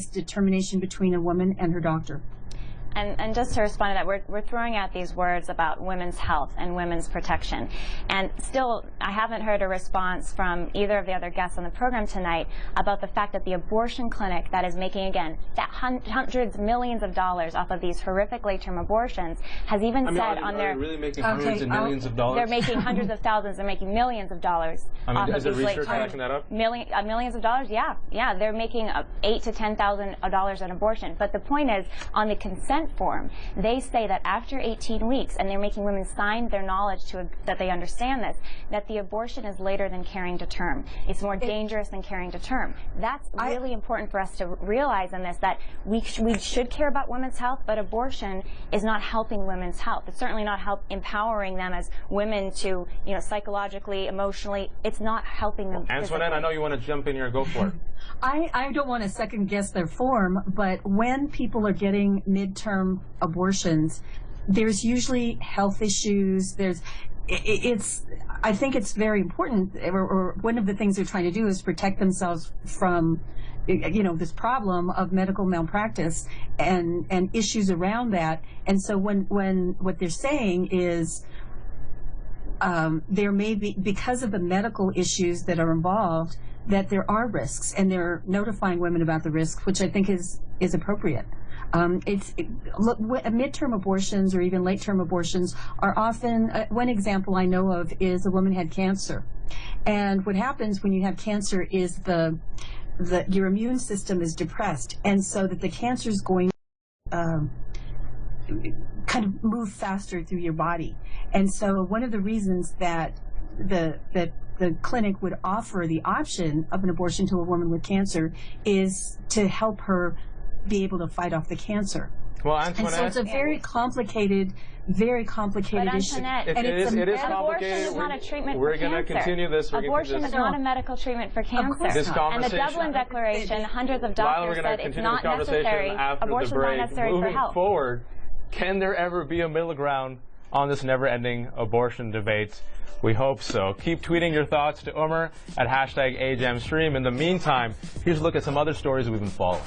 determination between a woman and her doctor. And just to respond to that, we're throwing out these words about women's health and women's protection. And still, I haven't heard a response from either of the other guests on the program tonight about the fact that the abortion clinic that is making, again, that hundreds, millions of dollars off of these horrific late-term abortions has even said on their... Are they really making hundreds of millions of dollars? They're making hundreds of thousands. They're making millions of dollars off is of there these research backing that up? Millions of dollars, yeah. Yeah, they're making $8,000 to $10,000 an abortion. But the point is, on the consent form, they say that after 18 weeks, and they're making women sign their knowledge that they understand this, that the abortion is later than carrying to term. It's more dangerous than carrying to term. That's really important for us to realize in this, that we should care about women's health, but abortion is not helping women's health. It's certainly not empowering them as women to, psychologically, emotionally. It's not helping them. Antoinette, I know you want to jump in here. Go for it. I don't want to second guess their form, but when people are getting midterm abortions, there's usually health issues. I think it's very important, or one of the things they're trying to do is protect themselves from, this problem of medical malpractice and issues around that. And so when what they're saying is there may be, because of the medical issues that are involved, that there are risks, and they're notifying women about the risks, which I think is appropriate. Midterm abortions or even late-term abortions are often, one example I know of is a woman had cancer. And what happens when you have cancer is your immune system is depressed, and so that the cancer is going to kind of move faster through your body. And so one of the reasons that the clinic would offer the option of an abortion to a woman with cancer is to help her be able to fight off the cancer. Well, Antoinette, and so it's a very complicated issue. It is complicated. Abortion is not a treatment for cancer. We're going to continue this. Abortion is not a medical treatment for cancer. And the Dublin Declaration, hundreds of doctors said it's not necessary. Abortion is not necessary for health. Moving forward, can there ever be a middle ground on this never-ending abortion debate? We hope so. Keep tweeting your thoughts to Umar at #AJamStream. In the meantime, here's a look at some other stories we've been following.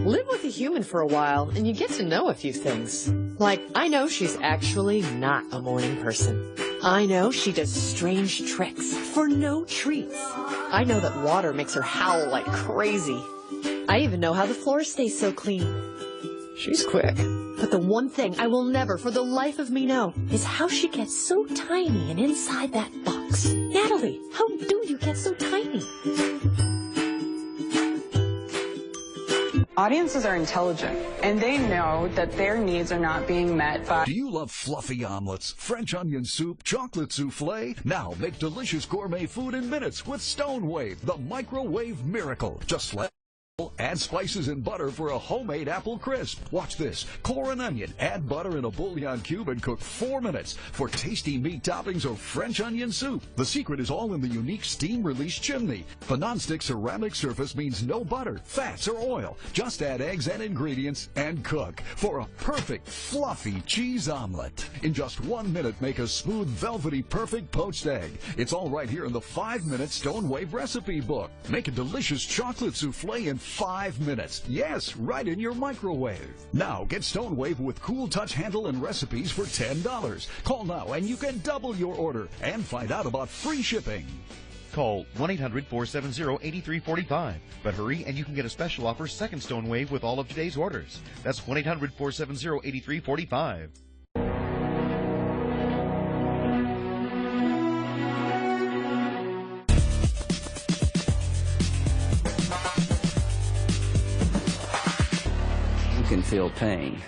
Live with a human for a while, and you get to know a few things. Like, I know she's actually not a morning person. I know she does strange tricks for no treats. I know that water makes her howl like crazy. I even know how the floor stays so clean. She's quick. But the one thing I will never for the life of me know is how she gets so tiny and inside that box. Natalie, how do you get so tiny? Audiences are intelligent, and they know that their needs are not being met by... Do you love fluffy omelets, French onion soup, chocolate souffle? Now make delicious gourmet food in minutes with Stonewave, the microwave miracle. Just let add spices and butter for a homemade apple crisp. Watch this. Core an onion, add butter in a bouillon cube, and cook 4 minutes for tasty meat toppings or French onion soup. The secret is all in the unique steam release chimney. The nonstick ceramic surface means no butter, fats, or oil. Just add eggs and ingredients and cook for a perfect fluffy cheese omelet. In just 1 minute, make a smooth, velvety, perfect poached egg. It's all right here in the 5-minute Stonewave recipe book. Make a delicious chocolate souffle in 5 minutes. Yes, right in your microwave. Now get Stonewave with cool touch handle and recipes for $10. Call now and you can double your order and find out about free shipping. Call 1-800-470-8345. But hurry and you can get a special offer, second Stonewave with all of today's orders. That's 1-800-470-8345. Can feel pain.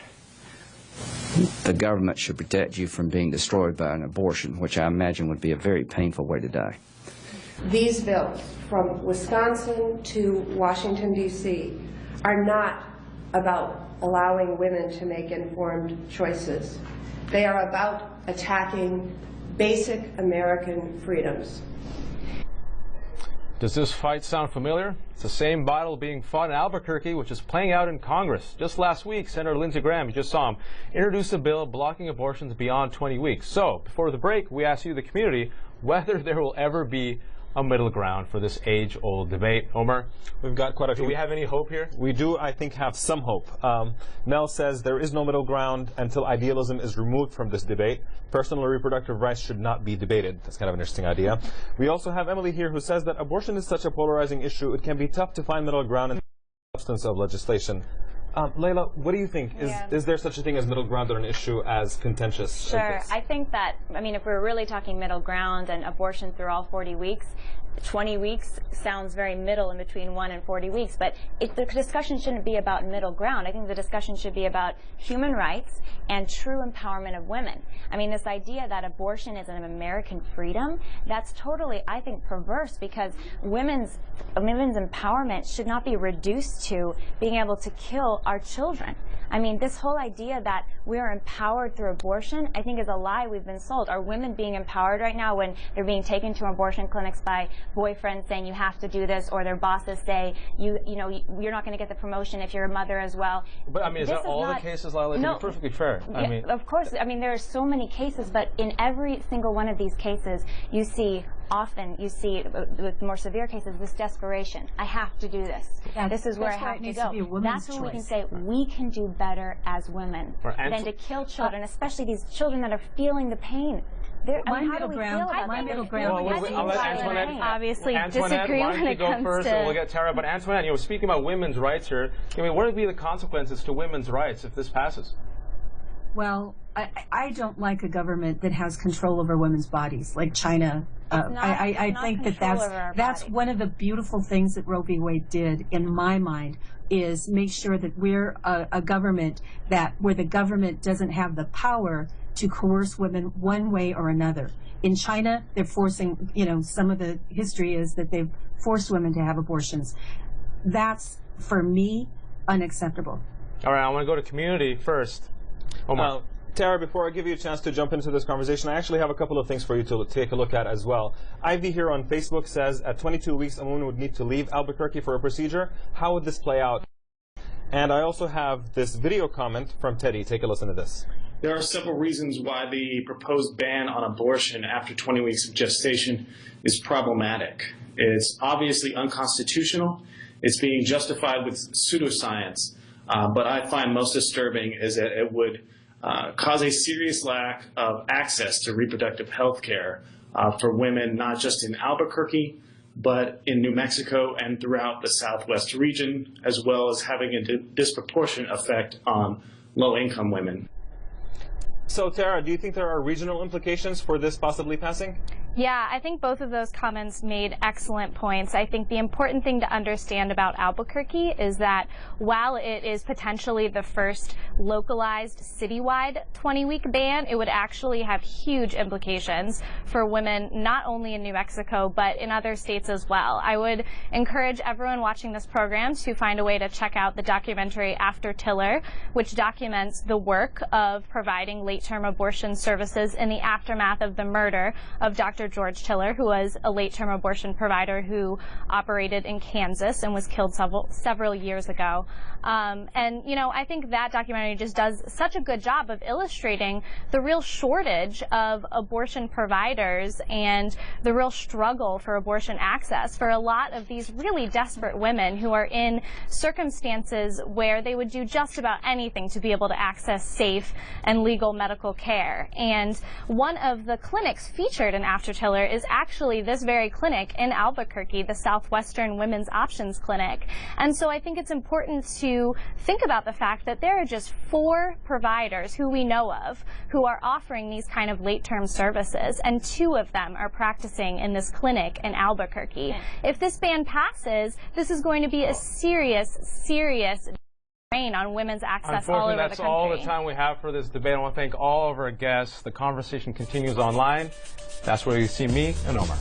The government should protect you from being destroyed by an abortion, which I imagine would be a very painful way to die. These bills, from Wisconsin to Washington, D.C., are not about allowing women to make informed choices. They are about attacking basic American freedoms. Does this fight sound familiar? It's the same battle being fought in Albuquerque, which is playing out in Congress. Just last week, Senator Lindsey Graham, you just saw him, introduced a bill blocking abortions beyond 20 weeks. So, before the break, we asked you, the community, whether there will ever be a middle ground for this age-old debate. Omar, we've got quite a few. Do we have any hope here? We do, I think, have some hope. Mel says there is no middle ground until idealism is removed from this debate. Personal reproductive rights should not be debated. That's kind of an interesting idea. We also have Emily here, who says that abortion is such a polarizing issue, it can be tough to find middle ground in the substance of legislation. Layla, what do you think? Is there such a thing as middle ground on an issue as contentious? Sure. I think that, if we're really talking middle ground and abortion through all 40 weeks, 20 weeks sounds very middle in between 1 and 40 weeks, but the discussion shouldn't be about middle ground. I think the discussion should be about human rights and true empowerment of women. This idea that abortion is an American freedom, that's totally, I think, perverse, because women's empowerment should not be reduced to being able to kill our children. This whole idea that we are empowered through abortion, I think, is a lie we've been sold. Are women being empowered right now when they're being taken to abortion clinics by boyfriends saying you have to do this, or their bosses say you're not going to get the promotion if you're a mother as well? But is that all the cases, Lila? No, to be perfectly fair. Of course. There are so many cases, but in every single one of these cases, you see with more severe cases, this desperation. I have to do this. This is where I have to go. That's when we can say we can do better as women than to kill children, especially these children that are feeling the pain. My middle ground. Obviously, Antoinette, disagree why when don't you it go comes first, to. and we'll get Tara. But Antoinette, speaking about women's rights here, what would be the consequences to women's rights if this passes? Well, I don't like a government that has control over women's bodies, like China. I think that's one of the beautiful things that Roe v. Wade did, in my mind, is make sure that we're a government where the government doesn't have the power to coerce women one way or another. In China, they're forcing, some of the history is that they've forced women to have abortions. That's, for me, unacceptable. All right, I want to go to community first. Omar. Tara, before I give you a chance to jump into this conversation, I actually have a couple of things for you to take a look at as well. Ivy here on Facebook says at 22 weeks, a woman would need to leave Albuquerque for a procedure. How would this play out? And I also have this video comment from Teddy. Take a listen to this. There are several reasons why the proposed ban on abortion after 20 weeks of gestation is problematic. It's obviously unconstitutional. It's being justified with pseudoscience. But I find most disturbing is that it would cause a serious lack of access to reproductive health care for women, not just in Albuquerque, but in New Mexico and throughout the Southwest region, as well as having a disproportionate effect on low-income women. So, Tara, do you think there are regional implications for this possibly passing? Yeah, I think both of those comments made excellent points. I think the important thing to understand about Albuquerque is that while it is potentially the first localized citywide 20-week ban, it would actually have huge implications for women not only in New Mexico but in other states as well. I would encourage everyone watching this program to find a way to check out the documentary After Tiller, which documents the work of providing late-term abortion services in the aftermath of the murder of Dr. George Tiller, who was a late-term abortion provider who operated in Kansas and was killed several years ago. I think that documentary just does such a good job of illustrating the real shortage of abortion providers and the real struggle for abortion access for a lot of these really desperate women who are in circumstances where they would do just about anything to be able to access safe and legal medical care. And one of the clinics featured in After Tiller is actually this very clinic in Albuquerque, the Southwestern Women's Options Clinic. And so I think it's important to think about the fact that there are just 4 providers who we know of who are offering these kind of late-term services, and 2 of them are practicing in this clinic in Albuquerque. If this ban passes, this is going to be a serious drain on women's access all over the country. That's all the time we have for this debate. I want to thank all of our guests. The conversation continues online. That's where you see me and Omar.